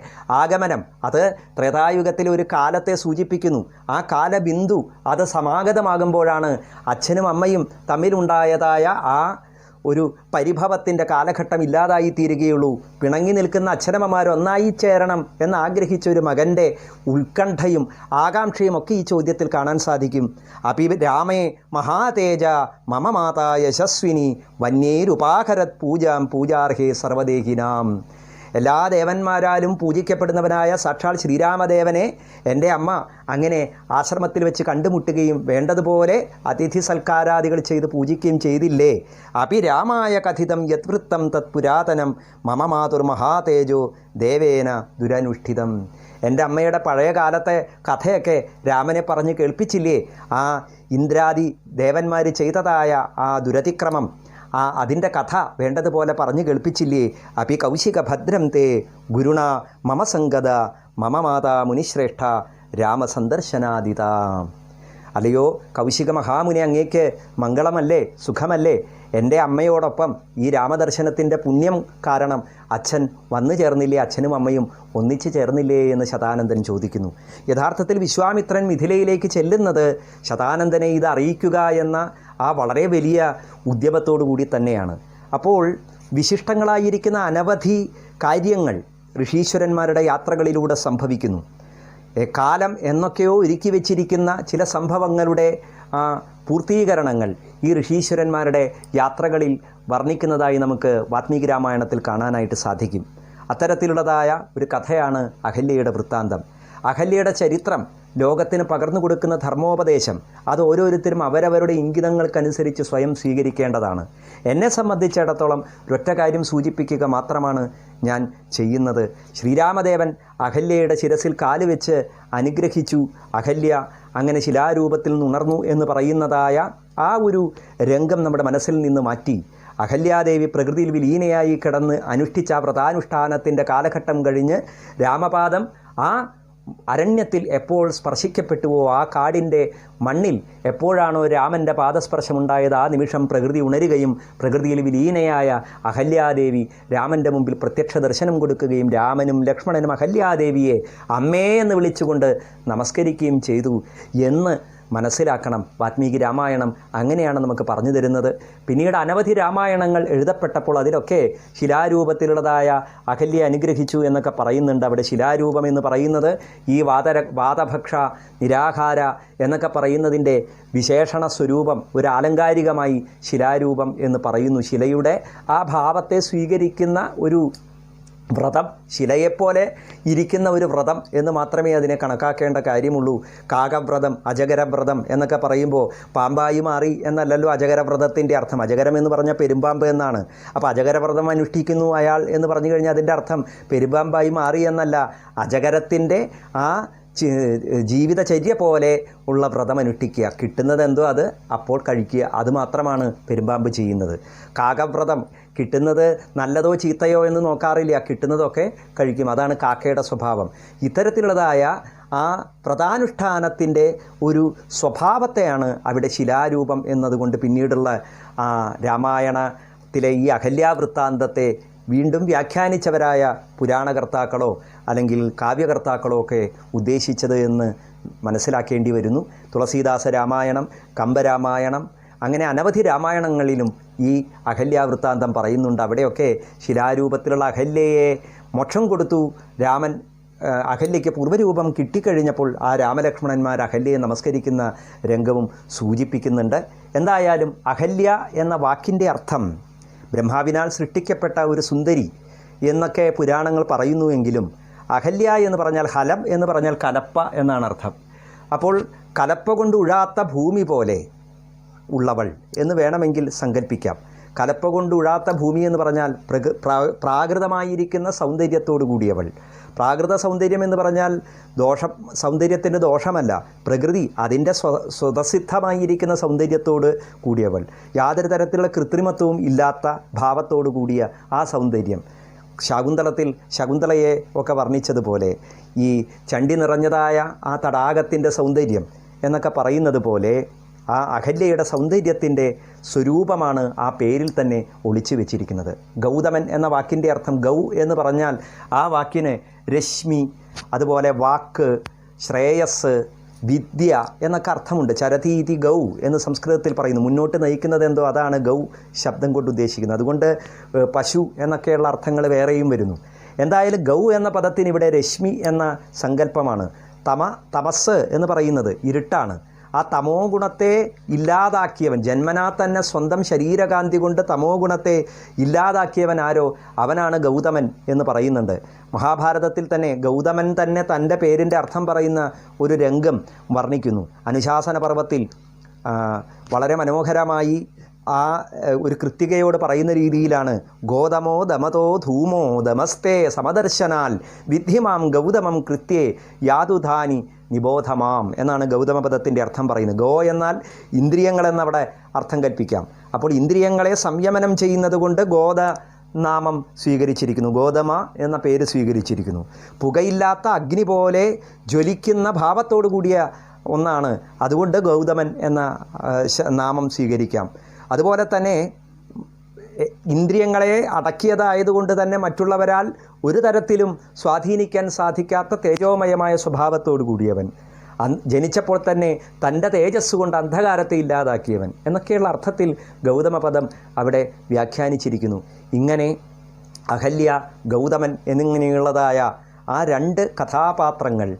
ആഗമനം. അത് ത്രേതായുഗത്തിലെ ഒരു കാലത്തെ സൂചിപ്പിക്കുന്നു. ആ കാലബിന്ദു അത് സമാഗതമാകുമ്പോഴാണ് അച്ഛനും അമ്മയും തമ്മിലുണ്ടായതായ ആ ഒരു പരിഭവത്തിൻ്റെ കാലഘട്ടം ഇല്ലാതായി തീരുകയുള്ളൂ. പിണങ്ങി നിൽക്കുന്ന അച്ഛനമ്മമാർ ഒന്നായി ചേരണം എന്നാഗ്രഹിച്ച ഒരു മകൻ്റെ ഉത്കണ്ഠയും ആകാംക്ഷയും ഒക്കെ ഈ ചോദ്യത്തിൽ കാണാൻ സാധിക്കും. അപി രാമേ മഹാതേജ മമ മാതാ യശസ്വിനി വന്യേരുപാകരത് പൂജാം പൂജാർഹേ സർവദേഹിനാം. എല്ലാ ദേവന്മാരാലും പൂജിക്കപ്പെടുന്നവനായ സാക്ഷാൽ ശ്രീരാമദേവനെ എൻ്റെ അമ്മ അങ്ങനെ ആശ്രമത്തിൽ വെച്ച് കണ്ടുമുട്ടുകയും വേണ്ടതുപോലെ അതിഥി സൽക്കാരാദികൾ ചെയ്ത് പൂജിക്കുകയും ചെയ്തില്ലേ? അഭിരാമായ കഥിതം യത്വൃത്തം തത് പുരാതനം മമ മാതുർ മഹാതേജോ ദേവേന ദുരനുഷ്ഠിതം. എൻ്റെ അമ്മയുടെ പഴയ കാലത്തെ കഥയൊക്കെ രാമനെ പറഞ്ഞ് കേൾപ്പിച്ചില്ലേ? ആ ഇന്ദ്രാദി ദേവന്മാർ ചെയ്തതായ ആ ദുരതിക്രമം, അതിൻ്റെ കഥ വേണ്ടതുപോലെ പറഞ്ഞു കേൾപ്പിച്ചില്ലേ? അപി കൗശിക ഭദ്രം തേ ഗുരുണ മമ സംഗത മമ മാതാ മുനിശ്രേഷ്ഠ രാമസന്ദർശനാദിത. അല്ലയോ കൗശിക മഹാമുനി, അങ്ങേക്ക് മംഗളമല്ലേ, സുഖമല്ലേ? എൻ്റെ അമ്മയോടൊപ്പം ഈ രാമദർശനത്തിൻ്റെ പുണ്യം കാരണം അച്ഛൻ വന്നു ചേർന്നില്ലേ, അച്ഛനും അമ്മയും ഒന്നിച്ചു ചേർന്നില്ലേ എന്ന് ശതാനന്ദൻ ചോദിക്കുന്നു. യഥാർത്ഥത്തിൽ വിശ്വാമിത്രൻ മിഥിലയിലേക്ക് ചെല്ലുന്നത് ശതാനന്ദനെ ഇത് അറിയിക്കുക എന്ന ആ വളരെ വലിയ ഉദ്യമത്തോടു കൂടി തന്നെയാണ്. അപ്പോൾ വിശിഷ്ടങ്ങളായിരിക്കുന്ന അനവധി കാര്യങ്ങൾ ഋഷീശ്വരന്മാരുടെ യാത്രകളിലൂടെ സംഭവിക്കുന്നു. കാലം എന്നൊക്കെയോ ഒരുക്കി വച്ചിരിക്കുന്ന ചില സംഭവങ്ങളുടെ പൂർത്തീകരണങ്ങൾ ഈ ഋഷീശ്വരന്മാരുടെ യാത്രകളിൽ വർണ്ണിക്കുന്നതായി നമുക്ക് വാൽമീകി രാമായണത്തിൽ കാണാനായിട്ട് സാധിക്കും. അത്തരത്തിലുള്ളതായ ഒരു കഥയാണ് അഹല്യയുടെ വൃത്താന്തം. അഹല്യയുടെ ചരിത്രം ലോകത്തിന് പകർന്നു കൊടുക്കുന്ന ധർമ്മോപദേശം അത് ഓരോരുത്തരും അവരവരുടെ ഇംഗിതങ്ങൾക്കനുസരിച്ച് സ്വയം സ്വീകരിക്കേണ്ടതാണ്. എന്നെ സംബന്ധിച്ചിടത്തോളം ഒരൊറ്റ കാര്യം സൂചിപ്പിക്കുക മാത്രമാണ് ഞാൻ ചെയ്യുന്നത്. ശ്രീരാമദേവൻ അഹല്യയുടെ ശിരസിൽ കാലുവെച്ച് അനുഗ്രഹിച്ചു. അഹല്യ അങ്ങനെ ശിലാരൂപത്തിൽ നിന്നുണർന്നു എന്ന് പറയുന്നതായ ആ ഒരു രംഗം നമ്മുടെ മനസ്സിൽ നിന്ന് മാറ്റി അഹല്യാദേവി പ്രകൃതിയിൽ വിലീനയായി കിടന്ന് അനുഷ്ഠിച്ച വ്രതാനുഷ്ഠാനത്തിൻ്റെ കാലഘട്ടം കഴിഞ്ഞ് രാമപാദം ആ അരണ്യത്തിൽ എപ്പോൾ സ്പർശിക്കപ്പെട്ടുവോ, ആ കാടിൻ്റെ മണ്ണിൽ എപ്പോഴാണോ രാമൻ്റെ പാദസ്പർശമുണ്ടായത്, ആ നിമിഷം പ്രകൃതി ഉണരുകയും പ്രകൃതിയിൽ വിലീനയായ അഹല്യാദേവി രാമൻ്റെ മുമ്പിൽ പ്രത്യക്ഷ ദർശനം കൊടുക്കുകയും രാമനും ലക്ഷ്മണനും അഹല്യാദേവിയെ അമ്മേ എന്ന് വിളിച്ചുകൊണ്ട് നമസ്കരിക്കുകയും ചെയ്തു എന്ന് മനസ്സിലാക്കണം. വാൽമീകി രാമായണം അങ്ങനെയാണ് നമുക്ക് പറഞ്ഞു തരുന്നത്. പിന്നീട് അനവധി രാമായണങ്ങൾ എഴുതപ്പെട്ടപ്പോൾ അതിലൊക്കെ ശിലാരൂപത്തിലുള്ളതായ അഹല്യ അനുഗ്രഹിച്ചു എന്നൊക്കെ പറയുന്നുണ്ട്. അവിടെ ശിലാരൂപം എന്ന് പറയുന്നത് ഈ വാതഭക്ഷ നിരാഹാര എന്നൊക്കെ പറയുന്നതിൻ്റെ വിശേഷണ സ്വരൂപം, ഒരു ആലങ്കാരികമായി ശിലാരൂപം എന്ന് പറയുന്നു. ശിലയുടെ ആ ഭാവത്തെ സ്വീകരിക്കുന്ന ഒരു വ്രതം, ശിലയെപ്പോലെ ഇരിക്കുന്ന ഒരു വ്രതം എന്ന് മാത്രമേ അതിനെ കണക്കാക്കേണ്ട കാര്യമുള്ളൂ. കാകവ്രതം, അജഗരവ്രതം എന്നൊക്കെ പറയുമ്പോൾ പാമ്പായി മാറി എന്നല്ലല്ലോ അജഗരവ്രതത്തിൻ്റെ അർത്ഥം. അജഗരം എന്ന് പറഞ്ഞാൽ പെരുമ്പാമ്പ് എന്നാണ്. അപ്പോൾ അജഗരവ്രതം അനുഷ്ഠിക്കുന്നു അയാൾ എന്ന് പറഞ്ഞു കഴിഞ്ഞാൽ അതിൻ്റെ അർത്ഥം പെരുമ്പാമ്പായി മാറി എന്നല്ല. അജഗരത്തിൻ്റെ ആ ജീവിതചര്യ പോലെ ഉള്ള വ്രതം അനുഷ്ഠിക്കുക, കിട്ടുന്നത് എന്തോ അത് അപ്പോൾ കഴിക്കുക, അതുമാത്രമാണ് പെരുമ്പാമ്പ് ചെയ്യുന്നത്. കാകവ്രതം കിട്ടുന്നത് നല്ലതോ ചീത്തയോ എന്ന് നോക്കാറില്ല, കിട്ടുന്നതൊക്കെ കഴിക്കും. അതാണ് കാക്കയുടെ സ്വഭാവം. ഇത്തരത്തിലുള്ളതായ ആ വ്രതാനുഷ്ഠാനത്തിൻ്റെ ഒരു സ്വഭാവത്തെയാണ് അവിടെ ശിലാരൂപം എന്നതുകൊണ്ട് പിന്നീടുള്ള രാമായണത്തിലെ ഈ അഹല്യാവൃത്താന്തത്തെ വീണ്ടും വ്യാഖ്യാനിച്ചവരായ പുരാണകർത്താക്കളോ അല്ലെങ്കിൽ കാവ്യകർത്താക്കളോ ഒക്കെ ഉദ്ദേശിച്ചത് എന്ന് മനസ്സിലാക്കേണ്ടി വരുന്നു. തുളസീദാസ രാമായണം, കമ്പരാമായണം, അങ്ങനെ അനവധി രാമായണങ്ങളിലും ഈ അഹല്യാവൃത്താന്തം പറയുന്നുണ്ട്. അവിടെയൊക്കെ ശിലാരൂപത്തിലുള്ള അഹല്യയെ മോക്ഷം കൊടുത്തു രാമൻ. അഹല്യയ്ക്ക് പൂർവ്വരൂപം കിട്ടിക്കഴിഞ്ഞപ്പോൾ ആ രാമലക്ഷ്മണന്മാർ അഹല്യയെ നമസ്കരിക്കുന്ന രംഗവും സൂചിപ്പിക്കുന്നുണ്ട്. എന്തായാലും അഹല്യ എന്ന വാക്കിൻ്റെ അർത്ഥം ബ്രഹ്മാവിനാൽ സൃഷ്ടിക്കപ്പെട്ട ഒരു സുന്ദരി എന്നൊക്കെ പുരാണങ്ങൾ പറയുന്നുവെങ്കിലും അഹല്യ എന്ന് പറഞ്ഞാൽ ഹലം എന്ന് പറഞ്ഞാൽ കലപ്പ എന്നാണ് അർത്ഥം. അപ്പോൾ കലപ്പ കൊണ്ട് ഉഴാത്ത ഭൂമി പോലെ ഉള്ളവൾ എന്ന് വേണമെങ്കിൽ സങ്കല്പിക്കാം. കലപ്പ കൊണ്ട് ഉഴാത്ത ഭൂമി എന്ന് പറഞ്ഞാൽ പ്രാകൃതമായിരിക്കുന്ന സൗന്ദര്യത്തോടു കൂടിയവൾ. പ്രാകൃത സൗന്ദര്യം എന്ന് പറഞ്ഞാൽ സൗന്ദര്യത്തിൻ്റെ ദോഷമല്ല, പ്രകൃതി അതിൻ്റെ സ്വതസിദ്ധമായിരിക്കുന്ന സൗന്ദര്യത്തോട് കൂടിയവൾ, യാതൊരു തരത്തിലുള്ള കൃത്രിമത്വവും ഇല്ലാത്ത ഭാവത്തോടു കൂടിയ ആ സൗന്ദര്യം. ശകുന്തളയെ ഒക്കെ വർണ്ണിച്ചതുപോലെ ഈ ചണ്ടി നിറഞ്ഞതായ ആ തടാകത്തിൻ്റെ സൗന്ദര്യം എന്നൊക്കെ പറയുന്നത് പോലെ ആ അഹല്യയുടെ സൗന്ദര്യത്തിൻ്റെ സ്വരൂപമാണ് ആ പേരിൽ തന്നെ ഒളിച്ചു വെച്ചിരിക്കുന്നത്. ഗൗതമൻ എന്ന വാക്കിൻ്റെ അർത്ഥം, ഗൗ എന്ന് പറഞ്ഞാൽ ആ വാക്കിന് രശ്മി, അതുപോലെ വാക്ക്, ശ്രേയസ്, വിദ്യ എന്നൊക്കെ അർത്ഥമുണ്ട്. ചരതീതി ഗൗ എന്ന് സംസ്കൃതത്തിൽ പറയുന്നു. മുന്നോട്ട് നയിക്കുന്നത് എന്തോ അതാണ് ഗൗ ശബ്ദം കൊണ്ട് ഉദ്ദേശിക്കുന്നത്. അതുകൊണ്ട് പശു എന്നൊക്കെയുള്ള അർത്ഥങ്ങൾ വേറെയും വരുന്നു. എന്തായാലും ഗൗ എന്ന പദത്തിന് ഇവിടെ രശ്മി എന്ന സങ്കല്പമാണ്. തമസ് എന്ന് പറയുന്നത് ഇരുട്ടാണ്. ആ തമോ ഗുണത്തെ ഇല്ലാതാക്കിയവൻ, ജന്മനാ തന്നെ സ്വന്തം ശരീരകാന്തി കൊണ്ട് തമോ ഗുണത്തെ ഇല്ലാതാക്കിയവൻ ആരോ അവനാണ് ഗൗതമൻ എന്ന് പറയുന്നുണ്ട്. മഹാഭാരതത്തിൽ തന്നെ ഗൗതമൻ തന്നെ തൻ്റെ പേരിൻ്റെ അർത്ഥം പറയുന്ന ഒരു രംഗം വർണ്ണിക്കുന്നു. അനുശാസന പർവ്വത്തിൽ വളരെ മനോഹരമായി ആ ഒരു കൃത്തികയോട് പറയുന്ന രീതിയിലാണ്, ഗോതമോ ദമതോ ധൂമോ ദമസ്തേ സമദർശനാൽ വിദ്ധിമാം ഗൗതമം കൃത്യേ യാതുധാനി നിബോധമാം എന്നാണ് ഗൗതമപദത്തിൻ്റെ അർത്ഥം പറയുന്നത്. ഗോ എന്നാൽ ഇന്ദ്രിയങ്ങളെന്നവിടെ അർത്ഥം കൽപ്പിക്കാം. അപ്പോൾ ഇന്ദ്രിയങ്ങളെ സംയമനം ചെയ്യുന്നത് കൊണ്ട് നാമം സ്വീകരിച്ചിരിക്കുന്നു, ഗോതമ എന്ന പേര് സ്വീകരിച്ചിരിക്കുന്നു. പുകയില്ലാത്ത അഗ്നി പോലെ ജ്വലിക്കുന്ന ഭാവത്തോടു കൂടിയ ഒന്നാണ്, അതുകൊണ്ട് ഗൗതമൻ എന്ന നാമം സ്വീകരിക്കാം. അതുപോലെ തന്നെ ഇന്ദ്രിയങ്ങളെ അടക്കിയതായതുകൊണ്ട് തന്നെ മറ്റുള്ളവരാൽ ഒരു തരത്തിലും സ്വാധീനിക്കാൻ സാധിക്കാത്ത തേജോമയമായ സ്വഭാവത്തോടു കൂടിയവൻ, ജനിച്ചപ്പോൾ തന്നെ തൻ്റെ തേജസ് കൊണ്ട് അന്ധകാരത്തെ ഇല്ലാതാക്കിയവൻ എന്നൊക്കെയുള്ള അർത്ഥത്തിൽ ഗൗതമപദം അവിടെ വ്യാഖ്യാനിച്ചിരിക്കുന്നു. ഇങ്ങനെ അഹല്യ, ഗൗതമൻ എന്നിങ്ങനെയുള്ളതായ ആ രണ്ട് കഥാപാത്രങ്ങൾ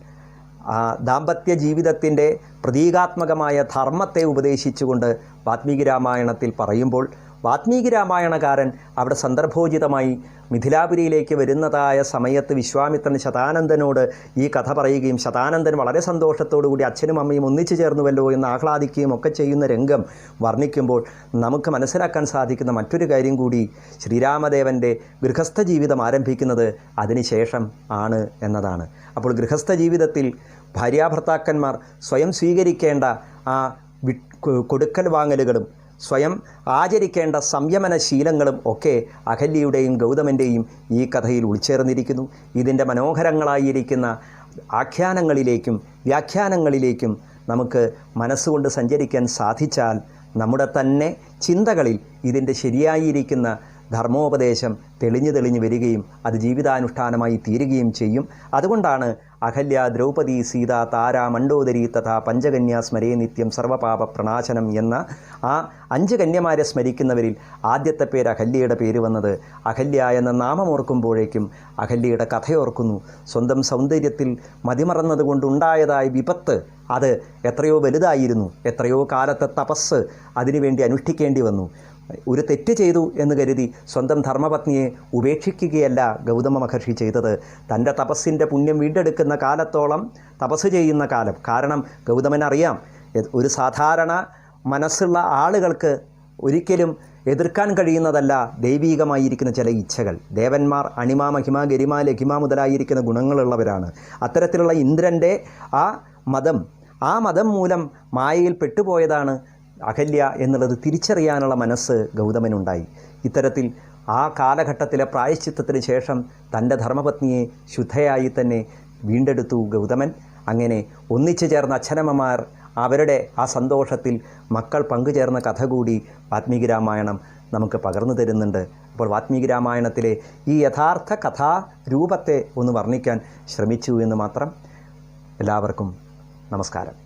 ദാമ്പത്യ ജീവിതത്തിൻ്റെ പ്രതീകാത്മകമായ ധർമ്മത്തെ ഉപദേശിച്ചുകൊണ്ട് വാൽമീകി രാമായണത്തിൽ പറയുമ്പോൾ വാത്മീകി രാമായണകാരൻ അവിടെ സന്ദർഭോചിതമായി മിഥിലാപുരിയിലേക്ക് വരുന്നതായ സമയത്ത് വിശ്വാമിത്രൻ ശതാനന്ദനോട് ഈ കഥ പറയുകയും ശതാനന്ദൻ വളരെ സന്തോഷത്തോടുകൂടി അച്ഛനും അമ്മയും ഒന്നിച്ചു ചേർന്നുവല്ലോ എന്ന് ആഹ്ലാദിക്കുകയും ഒക്കെ ചെയ്യുന്ന രംഗം വർണ്ണിക്കുമ്പോൾ നമുക്ക് മനസ്സിലാക്കാൻ സാധിക്കുന്ന മറ്റൊരു കാര്യം കൂടി ശ്രീരാമദേവൻ്റെ ഗൃഹസ്ഥ ജീവിതം ആരംഭിക്കുന്നത് അതിനുശേഷം ആണ് എന്നതാണ്. അപ്പോൾ ഗൃഹസ്ഥ ജീവിതത്തിൽ ഭാര്യാഭർത്താക്കന്മാർ സ്വയം സ്വീകരിക്കേണ്ട ആ കൊടുക്കൽ വാങ്ങലുകളും സ്വയം ആചരിക്കേണ്ട സംയമന ശീലങ്ങളും ഒക്കെ അഹല്യയുടെയും ഗൗതമൻ്റെയും ഈ കഥയിൽ ഉൾച്ചേർന്നിരിക്കുന്നു. ഇതിൻ്റെ മനോഹരങ്ങളായിരിക്കുന്ന ആഖ്യാനങ്ങളിലേക്കും വ്യാഖ്യാനങ്ങളിലേക്കും നമുക്ക് മനസ്സുകൊണ്ട് സഞ്ചരിക്കാൻ സാധിച്ചാൽ നമ്മുടെ തന്നെ ചിന്തകളിൽ ഇതിൻ്റെ ശരിയായിരിക്കുന്ന ധർമ്മോപദേശം തെളിഞ്ഞു വരികയും അത് ജീവിതാനുഷ്ഠാനമായി തീരുകയും ചെയ്യും. അതുകൊണ്ടാണ് അഹല്യ, ദ്രൗപദി, സീത, താര, മണ്ഡോദരി തഥാ പഞ്ചകന്യാ സ്മരേ നിത്യം സർവപാപ പ്രണാശനം എന്ന ആ 5 കന്യമാരെ സ്മരിക്കുന്നവരിൽ ആദ്യത്തെ പേര് അഹല്യയുടെ പേര് വന്നത്. അഹല്യ എന്ന നാമമോർക്കുമ്പോഴേക്കും അഹല്യയുടെ കഥയോർക്കുന്നു. സ്വന്തം സൗന്ദര്യത്തിൽ മതിമറന്നതുകൊണ്ടുണ്ടായതായ വിപത്ത് അത് എത്രയോ വലുതായിരുന്നു. എത്രയോ കാലത്തെ തപസ് അതിനുവേണ്ടി അനുഷ്ഠിക്കേണ്ടി വന്നു. ഒരു തെറ്റ് ചെയ്തു എന്ന് കരുതി സ്വന്തം ധർമ്മപത്നിയെ ഉപേക്ഷിക്കുകയല്ല ഗൗതമ മഹർഷി ചെയ്തത്. തൻ്റെ തപസ്സിൻ്റെ പുണ്യം വീണ്ടെടുക്കുന്ന കാലത്തോളം തപസ് ചെയ്യുന്ന കാലം. കാരണം ഗൗതമനറിയാം, ഒരു സാധാരണ മനസ്സുള്ള ആളുകൾക്ക് ഒരിക്കലും എതിർക്കാൻ കഴിയുന്നതല്ല ദൈവീകമായിരിക്കുന്ന ചില ഇച്ഛകൾ. ദേവന്മാർ അണിമ, മഹിമ, ഗരിമ, ലഘിമ മുതലായിരിക്കുന്ന ഗുണങ്ങളുള്ളവരാണ്. അത്തരത്തിലുള്ള ഇന്ദ്രൻ്റെ ആ മതം മൂലം മായയിൽ പെട്ടുപോയതാണ് അഹല്യ എന്നുള്ളത് തിരിച്ചറിയാനുള്ള മനസ്സ് ഗൗതമനുണ്ടായി. ഇത്തരത്തിൽ ആ കാലഘട്ടത്തിലെ പ്രായശ്ചിത്തത്തിന് ശേഷം തൻ്റെ ധർമ്മപത്നിയെ ശുദ്ധയായി തന്നെ വീണ്ടെടുത്തു ഗൗതമൻ. അങ്ങനെ ഒന്നിച്ചു ചേർന്ന അച്ഛനമ്മമാർ അവരുടെ ആ സന്തോഷത്തിൽ മക്കൾ പങ്കുചേർന്ന കഥ കൂടി വാത്മീകി രാമായണം നമുക്ക് പകർന്നു തരുന്നുണ്ട്. അപ്പോൾ വാത്മീകി രാമായണത്തിലെ ഈ യഥാർത്ഥ കഥാരൂപത്തെ ഒന്ന് വർണ്ണിക്കാൻ ശ്രമിച്ചു എന്ന് മാത്രം. എല്ലാവർക്കും നമസ്കാരം.